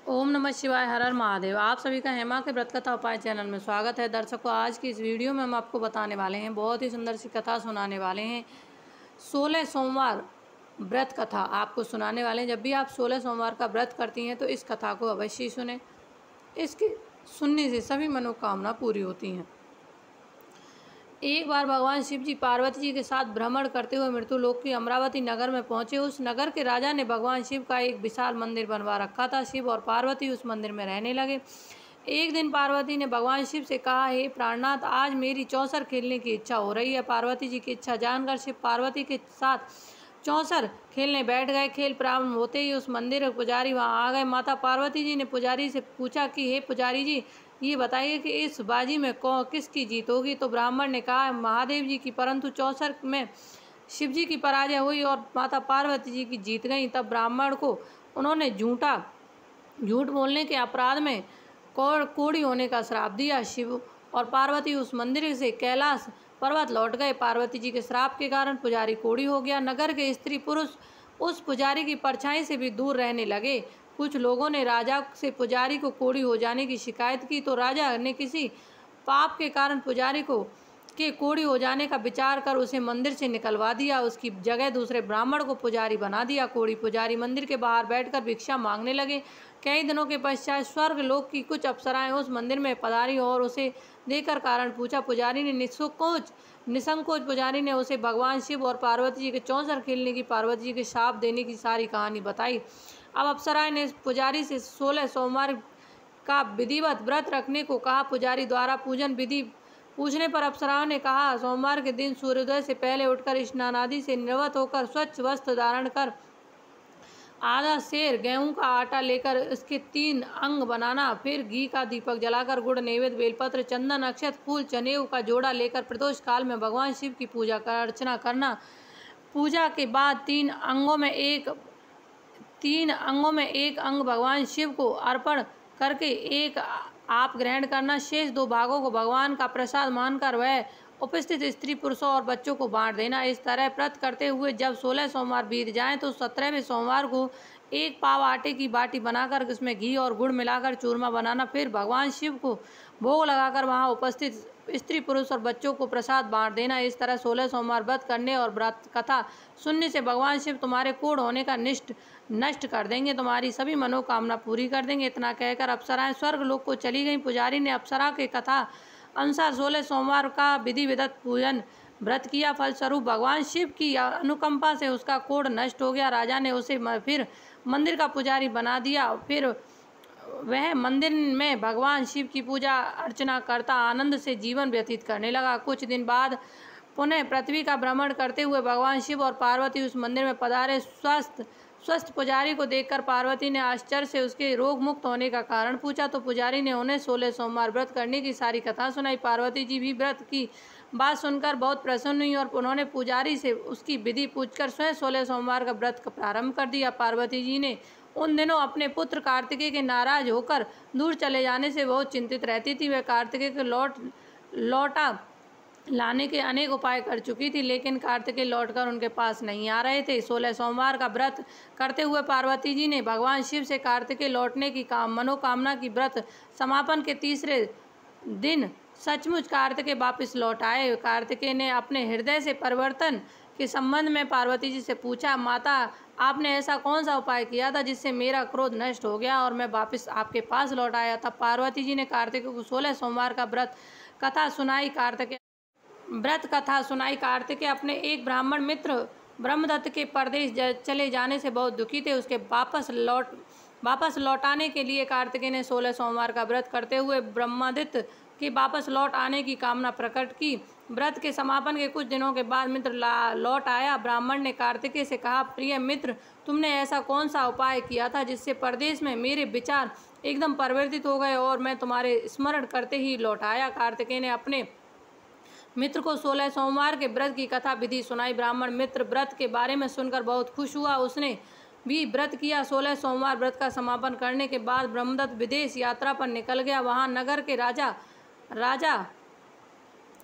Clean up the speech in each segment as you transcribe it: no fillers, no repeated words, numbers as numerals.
ओम नमः शिवाय, हर हर महादेव। आप सभी का हेमा के व्रत कथा उपाय चैनल में स्वागत है। दर्शकों, आज की इस वीडियो में हम आपको बताने वाले हैं, बहुत ही सुंदर सी कथा सुनाने वाले हैं। 16 सोमवार व्रत कथा आपको सुनाने वाले हैं। जब भी आप 16 सोमवार का व्रत करती हैं तो इस कथा को अवश्य सुने। इसके सुनने से सभी मनोकामना पूरी होती हैं। एक बार भगवान शिव जी पार्वती जी के साथ भ्रमण करते हुए मृत्युलोक की अमरावती नगर में पहुंचे। उस नगर के राजा ने भगवान शिव का एक विशाल मंदिर बनवा रखा था। शिव और पार्वती उस मंदिर में रहने लगे। एक दिन पार्वती ने भगवान शिव से कहा, हे प्राणनाथ, आज मेरी चौसर खेलने की इच्छा हो रही है। पार्वती जी की इच्छा जानकर शिव पार्वती के साथ चौसर खेलने बैठ गए। खेल प्रारंभ होते ही उस मंदिर के पुजारी वहां आ गए। माता पार्वती जी ने पुजारी से पूछा कि हे पुजारी जी, ये बताइए कि इस बाजी में किसकी जीत होगी। तो ब्राह्मण ने कहा, महादेव जी की, परंतु चौसर में शिव जी की पराजय हुई और माता पार्वती जी की जीत गई। तब ब्राह्मण को उन्होंने झूठ बोलने के अपराध में कोढ़ी होने का श्राप दिया। शिव और पार्वती उस मंदिर से कैलाश पर्वत लौट गए। पार्वती जी के श्राप के कारण पुजारी कोढ़ी हो गया। नगर के स्त्री पुरुष उस पुजारी की परछाई से भी दूर रहने लगे। कुछ लोगों ने राजा से पुजारी को कोढ़ी हो जाने की शिकायत की, तो राजा ने किसी पाप के कारण पुजारी को कोढ़ी हो जाने का विचार कर उसे मंदिर से निकलवा दिया। उसकी जगह दूसरे ब्राह्मण को पुजारी बना दिया। कोढ़ी पुजारी मंदिर के बाहर बैठकर भिक्षा मांगने लगे। कई दिनों के पश्चात स्वर्ग लोक की कुछ अप्सराएं उस मंदिर में पधारी और उसे देखकर कारण पूछा। पुजारी ने निसंकोच पुजारी ने उसे भगवान शिव और पार्वती जी के चौसर खेलने की, पार्वती जी के शाप देने की सारी कहानी बताई। अब अप्सराएं ने पुजारी से 16 सोमवार का विधिवत व्रत रखने को कहा। पुजारी द्वारा पूजन विधि पूछने पर अप्सराओं ने कहा, सोमवार के दिन सूर्योदय से पहले उठकर स्नान आदि से निवृत्त होकर स्वच्छ वस्त्र धारण कर आधा सेर गेहूं का आटा लेकर इसके 3 अंग बनाना, फिर घी का दीपक जलाकर गुड़ नैवेद्य, बेलपत्र, चंदन, अक्षत, फूल, जनेऊ का जोड़ा लेकर प्रदोष काल में भगवान शिव की पूजा अर्चना करना। पूजा के बाद 3 अंगों में एक अंग भगवान शिव को अर्पण करके एक आप ग्रहण करना। शेष 2 भागों को भगवान का प्रसाद मानकर वह उपस्थित स्त्री पुरुषों और बच्चों को बांट देना। इस तरह व्रत करते हुए जब 16 सोमवार बीत जाएं तो 17वें सोमवार को 1 पाव आटे की बाटी बनाकर उसमें घी और गुड़ मिलाकर चूरमा बनाना। फिर भगवान शिव को भोग लगाकर वहां उपस्थित स्त्री पुरुष और बच्चों को प्रसाद बांट देना। इस तरह 16 सोमवार व्रत करने और व्रत कथा सुनने से भगवान शिव तुम्हारे कोढ़ होने का नष्ट कर देंगे, तुम्हारी सभी मनोकामना पूरी कर देंगे। इतना कहकर अप्सराएं स्वर्ग लोक को चली गईं। पुजारी ने अप्सरा के कथा अनुसार 16 सोमवार का विधि विधत पूजन व्रत किया। फलस्वरूप भगवान शिव की अनुकंपा से उसका कोढ़ नष्ट हो गया। राजा ने उसे फिर मंदिर का पुजारी बना दिया। फिर वह मंदिर में भगवान शिव की पूजा अर्चना करता आनंद से जीवन व्यतीत करने लगा। कुछ दिन बाद पुनः पृथ्वी का भ्रमण करते हुए भगवान शिव और पार्वती उस मंदिर में पधारे। स्वस्थ पुजारी को देखकर पार्वती ने आश्चर्य से उसके रोग मुक्त होने का कारण पूछा, तो पुजारी ने उन्हें 16 सोमवार व्रत करने की सारी कथा सुनाई। पार्वती जी भी व्रत की बात सुनकर बहुत प्रसन्न हुई और उन्होंने पुजारी से उसकी विधि पूछकर स्वयं 16 सोमवार का व्रत प्रारंभ कर दिया। पार्वती जी ने उन दिनों अपने पुत्र कार्तिकेय के नाराज होकर दूर चले जाने से बहुत चिंतित रहती थी। वह कार्तिकेय के लौटा लाने के अनेक उपाय कर चुकी थी, लेकिन कार्तिकेय लौटकर उनके पास नहीं आ रहे थे। 16 सोमवार का व्रत करते हुए पार्वती जी ने भगवान शिव से कार्तिकेय लौटने की मनोकामना की। व्रत समापन के तीसरे दिन सचमुच कार्तिकेय वापस लौट आए। कार्तिकेय ने अपने हृदय से परिवर्तन के संबंध में पार्वती जी से पूछा, माता, आपने ऐसा कौन सा उपाय किया था जिससे मेरा क्रोध नष्ट हो गया और मैं वापस आपके पास लौट आया था। पार्वती जी ने कार्तिकेय को 16 सोमवार का व्रत कथा सुनाई। कार्तिकेय अपने एक ब्राह्मण मित्र ब्रह्मदत्त के परदेश चले जाने से बहुत दुखी थे। उसके वापस लौटाने के लिए कार्तिकेय ने 16 सोमवार का व्रत करते हुए ब्रह्मदत्त के वापस लौट आने की कामना प्रकट की। व्रत के समापन के कुछ दिनों के बाद मित्र लौट आया। ब्राह्मण ने कार्तिकेय से कहा, प्रिय मित्र, तुमने ऐसा कौन सा उपाय किया था जिससे परदेश में मेरे विचार एकदम परिवर्तित हो गए और मैं तुम्हारे स्मरण करते ही लौट आया। कार्तिकेय ने अपने मित्र को 16 सोमवार के व्रत की कथा विधि सुनाई। ब्राह्मण मित्र व्रत के बारे में सुनकर बहुत खुश हुआ। उसने भी व्रत किया। 16 सोमवार व्रत का समापन करने के बाद ब्रह्मदत्त विदेश यात्रा पर निकल गया। वहां नगर के राजा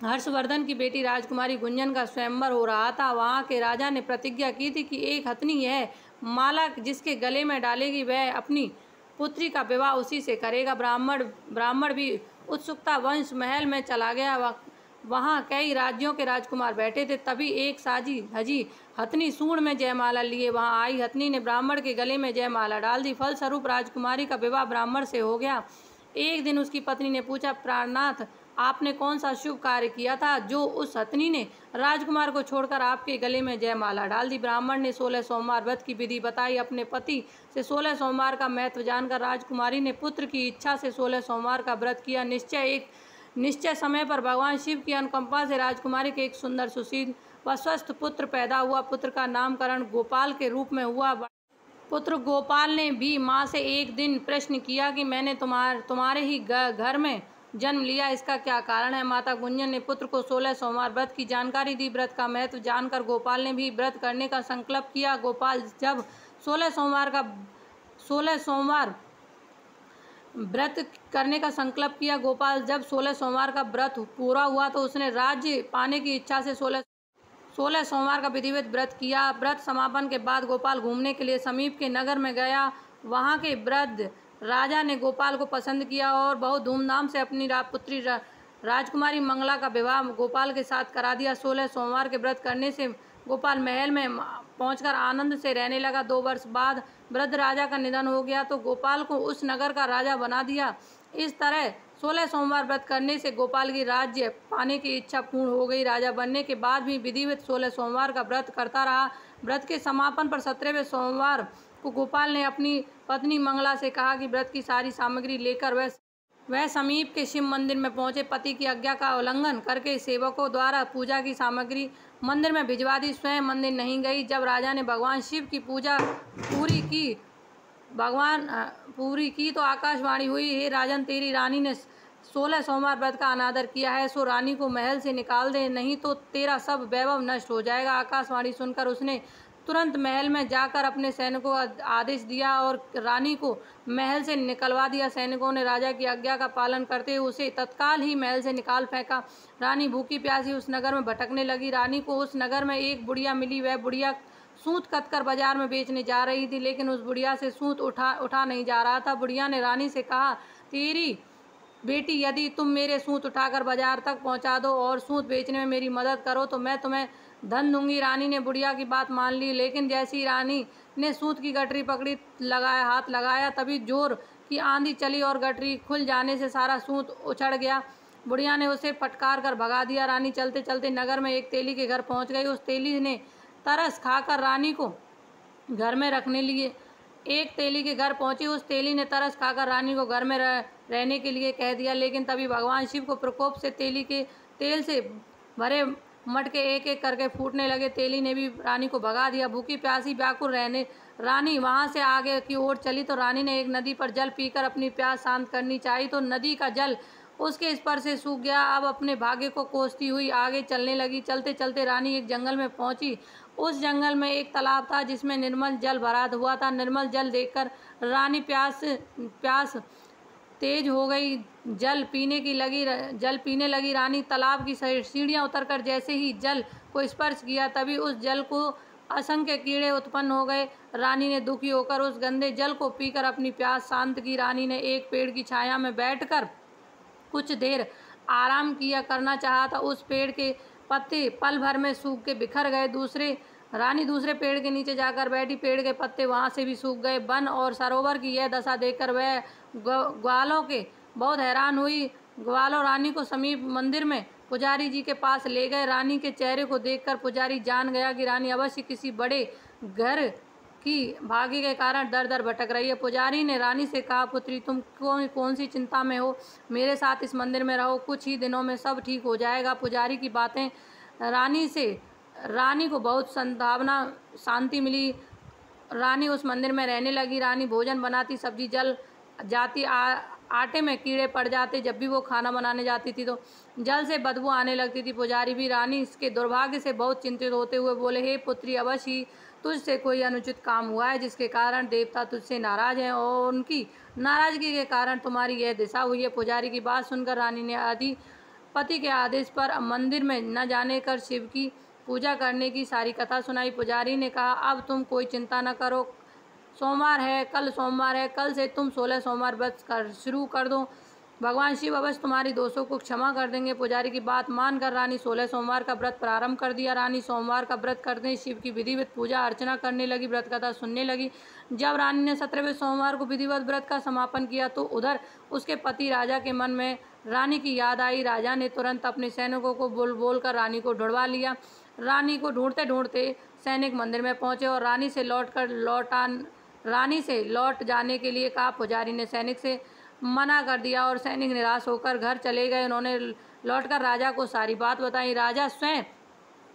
हर्षवर्धन की बेटी राजकुमारी गुंजन का स्वयंवर हो रहा था। वहां के राजा ने प्रतिज्ञा की थी कि एक हथनी यह माला जिसके गले में डालेगी वह अपनी पुत्री का विवाह उसी से करेगा। ब्राह्मण भी उत्सुकता वंश महल में चला गया। वहाँ कई राज्यों के राजकुमार बैठे थे। तभी एक साजी धजी हथनी सूंड में जयमाला लिए वहाँ आई। हथनी ने ब्राह्मण के गले में जयमाला डाल दी। फलस्वरूप राजकुमारी का विवाह ब्राह्मण से हो गया। एक दिन उसकी पत्नी ने पूछा, प्राणनाथ, आपने कौन सा शुभ कार्य किया था जो उस हथनी ने राजकुमार को छोड़कर आपके गले में जयमाला डाल दी? ब्राह्मण ने 16 सोमवार व्रत की विधि बताई। अपने पति से 16 सोमवार का महत्व जानकर राजकुमारी ने पुत्र की इच्छा से 16 सोमवार का व्रत किया। निश्चय समय पर भगवान शिव की अनुकंपा से राजकुमारी के एक सुंदर, सुशील व स्वस्थ पुत्र पैदा हुआ। पुत्र का नामकरण गोपाल के रूप में हुआ। पुत्र गोपाल ने भी माँ से एक दिन प्रश्न किया कि मैंने तुम्हारे ही घर में जन्म लिया, इसका क्या कारण है? माता गुंजन ने पुत्र को 16 सोमवार व्रत की जानकारी दी। व्रत का महत्व जानकर गोपाल ने भी व्रत करने का संकल्प किया। गोपाल जब 16 सोमवार व्रत करने का संकल्प किया। गोपाल जब 16 सोमवार का व्रत पूरा हुआ तो उसने राज्य पाने की इच्छा से 16 सोमवार का विधिवत व्रत किया। व्रत समापन के बाद गोपाल घूमने के लिए समीप के नगर में गया। वहाँ के वृद्ध राजा ने गोपाल को पसंद किया और बहुत धूमधाम से अपनी पुत्री राजकुमारी मंगला का विवाह गोपाल के साथ करा दिया। 16 सोमवार के व्रत करने से गोपाल महल में पहुंचकर आनंद से रहने लगा। 2 वर्ष बाद वृद्ध राजा का निधन हो गया तो गोपाल को उस नगर का राजा बना दिया। इस तरह 16 सोमवार व्रत करने से गोपाल की राज्य पाने की इच्छा पूर्ण हो गई। राजा बनने के बाद भी विधिवत 16 सोमवार का व्रत करता रहा। व्रत के समापन पर 17वें सोमवार को गोपाल ने अपनी पत्नी मंगला से कहा कि व्रत की सारी सामग्री लेकर वह समीप के शिव मंदिर में पहुंचे। पति की आज्ञा का उल्लंघन करके सेवकों द्वारा पूजा की सामग्री मंदिर में भिजवा दी। स्वयं मंदिर नहीं गई। जब राजा ने भगवान शिव की पूजा पूरी की तो आकाशवाणी हुई, हे राजन, तेरी रानी ने 16 सोमवार व्रत का अनादर किया है, सो रानी को महल से निकाल दे, नहीं तो तेरा सब वैभव नष्ट हो जाएगा। आकाशवाणी सुनकर उसने तुरंत महल में जाकर अपने सैनिकों को आदेश दिया और रानी को महल से निकलवा दिया। सैनिकों ने राजा की आज्ञा का पालन करते हुए उसे तत्काल ही महल से निकाल फेंका। रानी भूखी प्यासी उस नगर में भटकने लगी। रानी को उस नगर में एक बुढ़िया मिली। वह बुढ़िया सूत कतकर बाजार में बेचने जा रही थी, लेकिन उस बुढ़िया से सूत उठा नहीं जा रहा था। बुढ़िया ने रानी से कहा, तेरी बेटी, यदि तुम मेरे सूत उठाकर बाजार तक पहुंचा दो और सूत बेचने में मेरी मदद करो तो मैं तुम्हें धन दूंगी। रानी ने बुढ़िया की बात मान ली, लेकिन जैसी ही रानी ने सूत की गठरी पकड़ी, हाथ लगाया, तभी जोर की आंधी चली और गठरी खुल जाने से सारा सूत उछड़ गया। बुढ़िया ने उसे फटकार कर भगा दिया। रानी चलते चलते नगर में एक तेली के घर पहुंच गई। उस तेली ने तरस खाकर रानी को घर में रखने लिए एक तेली के घर पहुंची। उस तेली ने तरस खाकर रानी को घर में रहने के लिए कह दिया, लेकिन तभी भगवान शिव को प्रकोप से तेली के तेल से भरे मटके एक एक करके फूटने लगे। तेली ने भी रानी को भगा दिया। भूखी प्यासी व्याकुल रहने रानी वहां से आगे की ओर चली तो रानी ने एक नदी पर जल पीकर अपनी प्यास शांत करनी चाहिए तो नदी का जल उसके स्पर्श से सूख गया। अब अपने भाग्य को कोसती हुई आगे चलने लगी। चलते चलते रानी एक जंगल में पहुंची। उस जंगल में एक तालाब था जिसमें निर्मल जल भरा हुआ था। निर्मल जल देखकर रानी प्यास तेज हो गई। जल पीने लगी। रानी तालाब की सीढ़ियां उतरकर जैसे ही जल को स्पर्श किया तभी उस जल को असंख्य कीड़े उत्पन्न हो गए। रानी ने दुखी होकर उस गंदे जल को पीकर अपनी प्यास शांत की। रानी ने एक पेड़ की छाया में बैठकर कुछ देर आराम किया करना चाहा था। उस पेड़ के पत्ते पल भर में सूख के बिखर गए। रानी दूसरे पेड़ के नीचे जाकर बैठी। पेड़ के पत्ते वहां से भी सूख गए। वन और सरोवर की यह दशा देखकर वह ग्वालों के बहुत हैरान हुई। ग्वालों रानी को समीप मंदिर में पुजारी जी के पास ले गए। रानी के चेहरे को देखकर पुजारी जान गया कि रानी अवश्य किसी बड़े घर की भाग्य के कारण दर दर भटक रही है। पुजारी ने रानी से कहा, पुत्री, तुम कौन सी चिंता में हो? मेरे साथ इस मंदिर में रहो, कुछ ही दिनों में सब ठीक हो जाएगा। पुजारी की बातें रानी को बहुत शांति मिली। रानी उस मंदिर में रहने लगी। रानी भोजन बनाती, सब्जी जल जाती, आटे में कीड़े पड़ जाते। जब भी वो खाना बनाने जाती थी तो जल से बदबू आने लगती थी। पुजारी भी रानी इसके दुर्भाग्य से बहुत चिंतित होते हुए बोले, हे पुत्री, अवश्य ही तुझसे कोई अनुचित काम हुआ है जिसके कारण देवता तुझसे नाराज हैं और उनकी नाराजगी के कारण तुम्हारी यह दिशा हुई है। पुजारी की बात सुनकर रानी ने अधिपति के आदेश पर मंदिर में न जाने कर शिव की पूजा करने की सारी कथा सुनाई। पुजारी ने कहा, अब तुम कोई चिंता न करो, सोमवार है, कल सोमवार है, कल से तुम 16 सोमवार व्रत शुरू कर दो। भगवान शिव अवश्य तुम्हारी दोषों को क्षमा कर देंगे। पुजारी की बात मानकर रानी 16 सोमवार का व्रत प्रारंभ कर दिया। रानी सोमवार का व्रत करते ही शिव की विधिवत पूजा अर्चना करने लगी, व्रत कथा सुनने लगी। जब रानी ने 17वें सोमवार को विधिवत व्रत का समापन किया तो उधर उसके पति राजा के मन में रानी की याद आई। राजा ने तुरंत अपने सैनिकों को बोल कर रानी को ढूंढवा लिया। रानी को ढूंढते ढूंढते सैनिक मंदिर में पहुंचे और रानी से लौट जाने के लिए कहा। पुजारी ने सैनिक से मना कर दिया और सैनिक निराश होकर घर चले गए। उन्होंने लौटकर राजा को सारी बात बताई। राजा स्वयं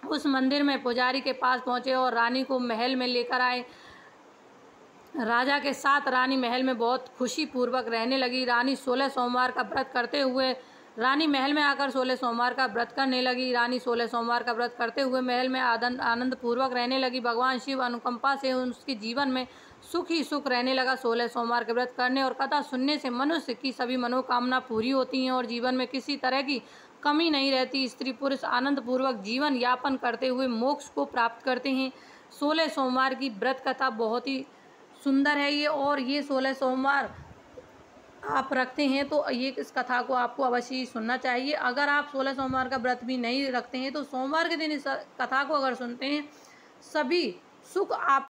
उस मंदिर में पुजारी के पास पहुंचे और रानी को महल में लेकर आए। राजा के साथ रानी महल में बहुत खुशी पूर्वक रहने लगी। रानी 16 सोमवार का व्रत करते हुए रानी महल में आकर 16 सोमवार का व्रत करने लगी। रानी 16 सोमवार का व्रत करते हुए महल में आनंद पूर्वक रहने लगी। भगवान शिव अनुकंपा से उसके जीवन में सुख ही सुख रहने लगा। 16 सोमवार के व्रत करने और कथा सुनने से मनुष्य की सभी मनोकामना पूरी होती हैं और जीवन में किसी तरह की कमी नहीं रहती। स्त्री पुरुष आनंद पूर्वक जीवन यापन करते हुए मोक्ष को प्राप्त करते हैं। 16 सोमवार की व्रत कथा बहुत ही सुंदर है ये, और ये 16 सोमवार आप रखते हैं तो ये इस कथा को आपको अवश्य ही सुनना चाहिए। अगर आप 16 सोमवार का व्रत भी नहीं रखते हैं तो सोमवार के दिन इस कथा को अगर सुनते हैं, सभी सुख आप